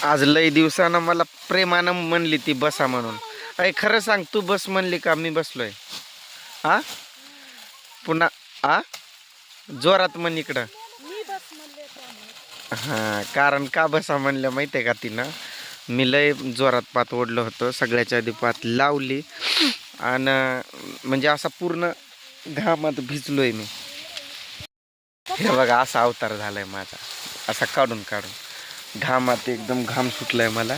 आज लई दिवसानं मला प्रेमानं म्हणली ती बसा म्हणून. अरे खरं सांग, तू बस म्हणली का मी बसलोय? हा पुन्हा आ जोरात म्हण इकडं. हां, कारण का बसा म्हणलं माहिती आहे का तिनं? मी लय जोरात पात ओढलं होतं, सगळ्याच्या आधी पात लावली आणि म्हणजे असा पूर्ण घामात भिजलोय मी. हे बघा असा अवतार झालाय माझा, असा काढून काढून घामात एकदम घाम सुटलाय मला.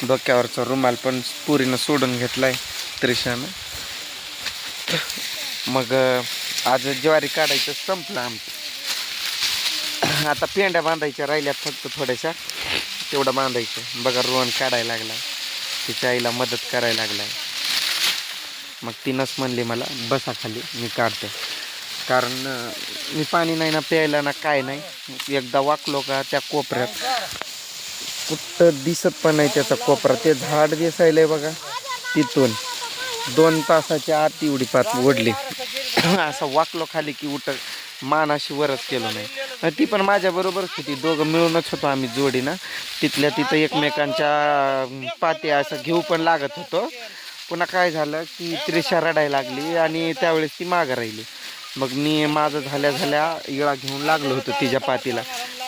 डोक्यावरचा रुमाल पण पुरीनं सोडून घेतलाय त्रिशानं. मग आज ज्वारी काढायचं संपलं आमचं. आता पेंड्या बांधायच्या राहिल्यात फक्त थोड्याशा, तेवढं बांधायचं. बघा रोहन काढायला लागलाय, तिच्या आईला मदत करायला लागलाय. मग तिनंच म्हणली मला बसा खाली मी काढते, कारण मी पाणी नाही ना प्यायला ना काय नाही. एकदा वाकलो का त्या कोपऱ्यात कुठं दिसत पण नाही त्याचा कोपरा. ते झाड दिसायलंय बघा, तिथून 2 तासाच्या आत एवढी पात ओढली. असं वाकलो खाली की मानाशी वरच केलो नाही. ती पण माझ्याबरोबरच होती, दोघं मिळूनच होतो आम्ही जोडी ना. तिथल्या तिथं एकमेकांच्या पात्या असं घेऊ पण लागत होतो. पुन्हा काय झालं की त्रिशा रडायला लागली आणि त्यावेळेस ती मागं राहिली. मग मी माझं झाल्या इळा घेऊन लागलो होतो तिच्या पातीला.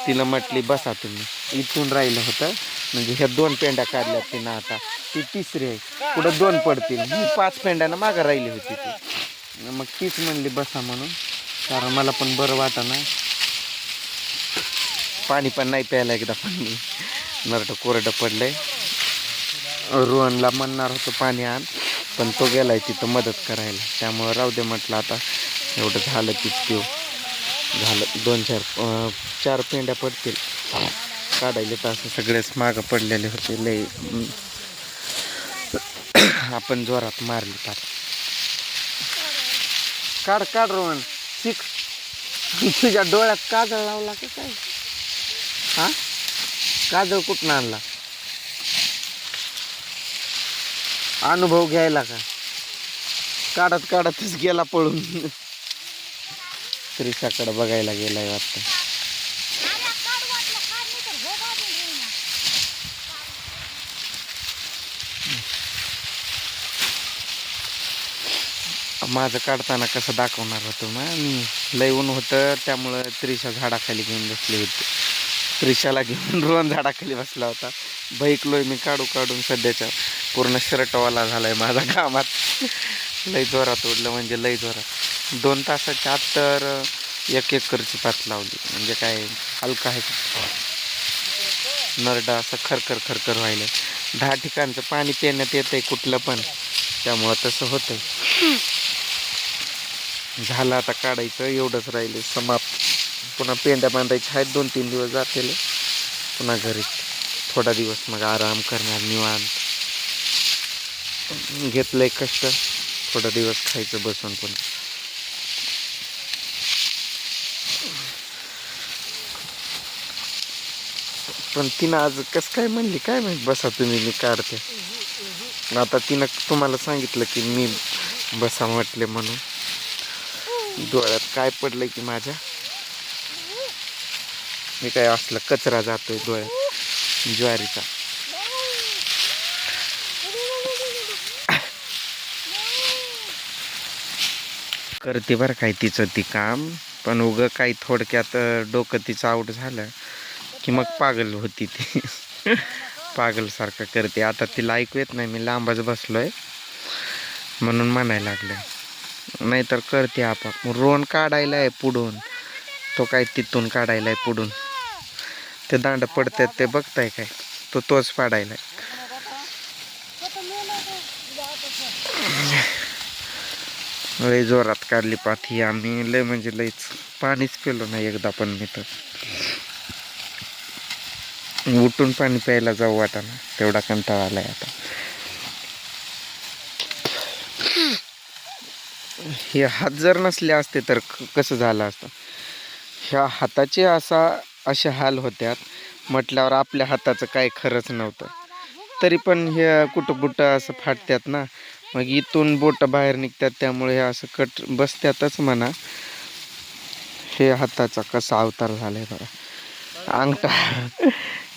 तिला म्हटली बसा तुम्ही. इथून राहिलं होतं, म्हणजे ह्या 2 पेंड्या काढल्यात तिनं. आता ती तिसरी आहे, पुढं 2 पडतील. मी 5 पेंड्यानं मागं राहिली होती ती. मग तीच म्हणली बसा म्हणून, कारण मला पण बरं वाटत नाही. पाणी पण नाही प्यायला एकदा पण मी, नरडं कोरडं पडलंय. रोहनला म्हणणार होतं पाणी आण, पण तो गेलाय तिथं मदत करायला. त्यामुळं राहू दे म्हटलं, आता एवढं झालं की पिऊ झालं. 2-4 पेंड्या पडतील काढायला. तर असं सगळेच मागं पडलेले होते लय. आपण जोरात मारली पार. काढ काढ रोहन, शिक. तुझ्या डोळ्यात काजळ लावला का काय? हा, काजळ कुठून आणला? अनुभव घ्यायला का? काढत काढतच गेला पळून. त्रिशाकडे बघायला गेलाय वाटतं. माझं काढताना कसं दाखवणार होतं ना मी. लय ऊन होतं, त्यामुळं त्रिशा झाडाखाली घेऊन बसली होती. त्रिशाला घेऊन रोहन झाडाखाली बसला होता. बहिकलोय मी काढू काढून. सध्याच्या पूर्ण शर्टवाला झालाय माझा कामात. लय जोरात ओढलं, म्हणजे लय जोरात. 2 तासाच्या आत तर 1 एकरची पात लावली. म्हणजे काय हलका आहे का? नरडा असं खरखर खरखर व्हायला. 10 ठिकाणचं पाणी पिण्यात येतंय कुठलं पण, त्यामुळं तसं होतंय. झालं आता काढायचं, एवढंच राहिले समाप्त. पुन्हा पेंड्या बांधायच्या आहेत, 2-3 दिवस जातील. पुन्हा घरी थोडा दिवस मग आराम करणार निवांत. घेतलंय कष्ट, थोडा दिवस खायचं बसून. पुन्हा पण तिनं आज कसं काय म्हणली काय माहिती, बसा तुम्ही मी काढते. आता तिनं तुम्हाला सांगितलं की मी बसा म्हटले म्हणून. डोळ्यात काय पडलंय की माझ्या, मी काय असलं कचरा जातोय डोळ्यात ज्वारीचा. करते बरं काय तिचं ती काम, पण उगं काही थोडक्यात डोकं तिचं आऊट झालं की मग पागल होती ती. पागलसारखं करते. आता तिला ऐकू येत नाही, मी लांबच बसलोय म्हणून म्हणायला लागलं. नाहीतर करते आपाप. रोहन काढायला आहे पुढून, तो काय तिथून काढायला आहे पुढून. ते दांड पडतात ते बघताय काय, तोच पाडायला. लय जोरात काढली पाथी आम्ही. लय म्हणजे लयच. पाणीच पिलो नाही एकदा पण मी तर. उठून पाणी प्यायला जाऊ वाटाणा, तेवढा कंटाळा आलाय आता. हे हात जर नसले असते तर कसं झालं असतं. ह्या हाताचे असे हाल होत्यात म्हटल्यावर आपल्या हाताचं काय खरंच नव्हतं. तरी पण हे कुठं असं फाटतात ना, मग इथून बोट बाहेर निघतात. त्यामुळे हे असं कट बसतातच म्हणा. हे हाताचा कसा अवतार झालाय बघा. अंगठा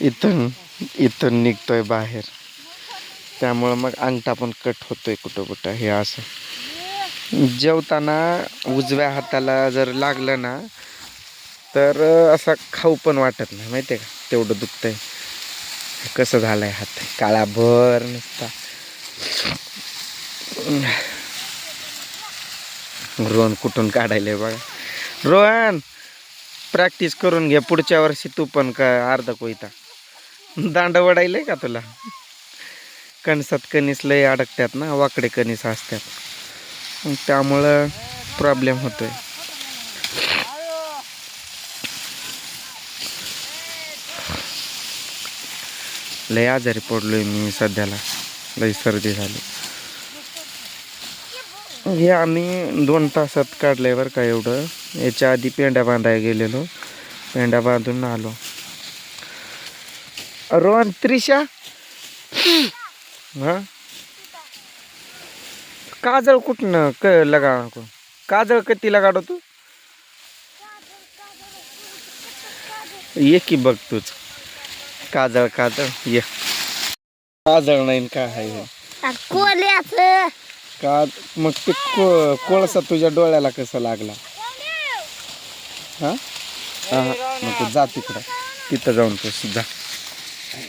इथून इथून निघतोय बाहेर, त्यामुळं मग अंगठा पण कट होतोय कुठं कुठं. हे असं जेवताना उजव्या हाताला जर लागलं ना तर असा खाऊ पण वाटत नाही, माहिती आहे का, तेवढं दुखतंय. कसं झालंय हात काळाभर नुसता. रोहन कुठून काढायलंय बघा. रोहन प्रॅक्टिस करून घे, पुढच्या वर्षी तू पण का अर्धा कोयता दांड वडायलंय का तुला. कणसात कणीस लय अडकतात ना, वाकडे कणीस असतात, त्यामुळं प्रॉब्लेम होतोय. लय आजारी पडलोय मी सध्याला, लय सर्दी झाली. हे आम्ही 2 तासात काढलंय बरं का एवढं. याच्या आधी पेंड्या बांधायला गेलेलो, पेंड्या बांधून आलो. रोहन त्रिशा हा काजळ कुठनं लगा, काजळ कती लगाडो तू. ये की बघ तूच काजळ, काजळ ये. काजळ नाही काय आहे का मग ते कोळसा तुझ्या डोळ्याला कसं लागला. हा मग जा तिकडं, तिथं जाऊन तो सुद्धा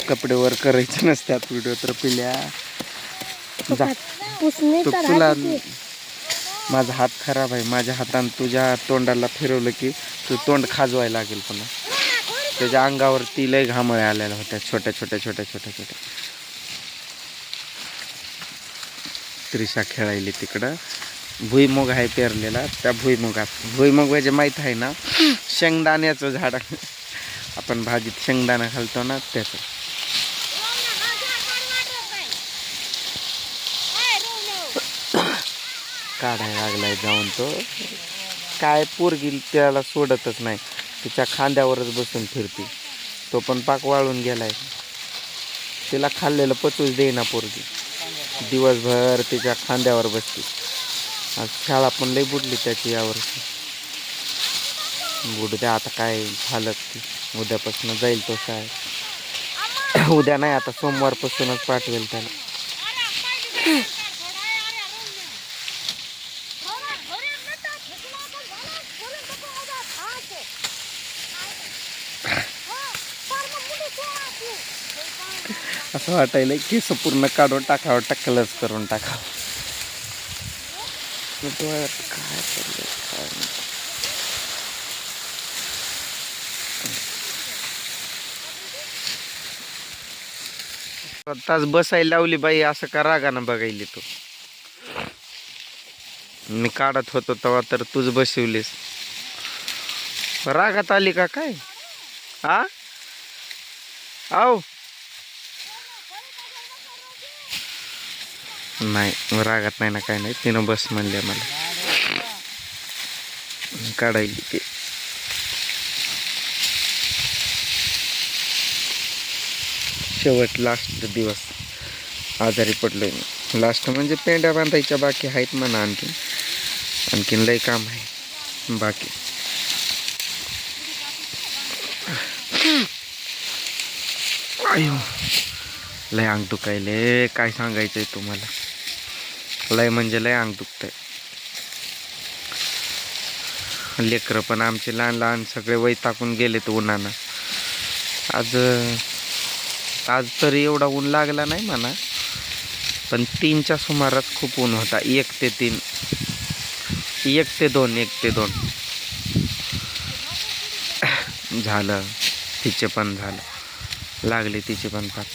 कपडे वर करायचे नसतात व्हिडिओ तर पिल्या. जा तुला, माझा हात खराब आहे, माझ्या हाताने तुझ्या तोंडाला फिरवलं की तू तोंड खाजवायला लागेल पुन्हा. त्याच्या अंगावरती लय घामळे आलेल्या होत्या, छोट्या छोट्या छोट्या छोट्या छोट्या. त्रिशा खेळायली तिकडं. भुईमुग आहे पेरलेला, त्या भुईमुग म्हणजे माहीत आहे ना, शेंगदाण्याचं झाड. आपण भाजीत शेंगदाणा घालतो ना त्याचं. काढायला लागलाय जाऊन तो. काय पोरगी त्याला सोडतच नाही, तिच्या खांद्यावरच बसून फिरती. तो पण पाक वाळून गेलाय, तिला खाल्लेलं पचूच देईना पोरगी. दिवसभर तिच्या खांद्यावर बसते. आज शाळा पण लई बुडली त्याची यावर्षी. बुडू द्या आता, काय झालं की उद्यापासून जाईल तो शाळेत. उद्या नाही, आता सोमवारपासूनच पाठवेल त्याला. असं वाटायला केस पूर्ण काढून टाकावं, टक्कलच करून टाकावं. काय तास बसायला लावली बाई, असं का रागानं बघायली तू. मी काढत होतो तेव्हा तर तूच बसवलीस. रागात आली का काय. हा आव नाही, रागात नाही ना, काय नाही. तिनं बस म्हणले मला, काढायली ते. शेवट लास्ट दिवस आजारी पडलोय मी. लास्ट म्हणजे पेंड्या बांधायच्या बाकी आहेत म्हणा, आणखीन लय काम आहे बाकी. आयो लय अंग दुखायले, काय सांगायचंय तुम्हाला. लय म्हणजे लय अंग दुखतंय. लेकरं पण आमचे लहान लहान सगळे वैतागून गेलेत उन्हानं. आज तरी एवढा ऊन लागला नाही म्हणा, पण 3च्या सुमारास खूप ऊन होता. 1 ते 3, 1 ते 2 झालं. तिचे पण झालं, लागले तिचे पण पाच.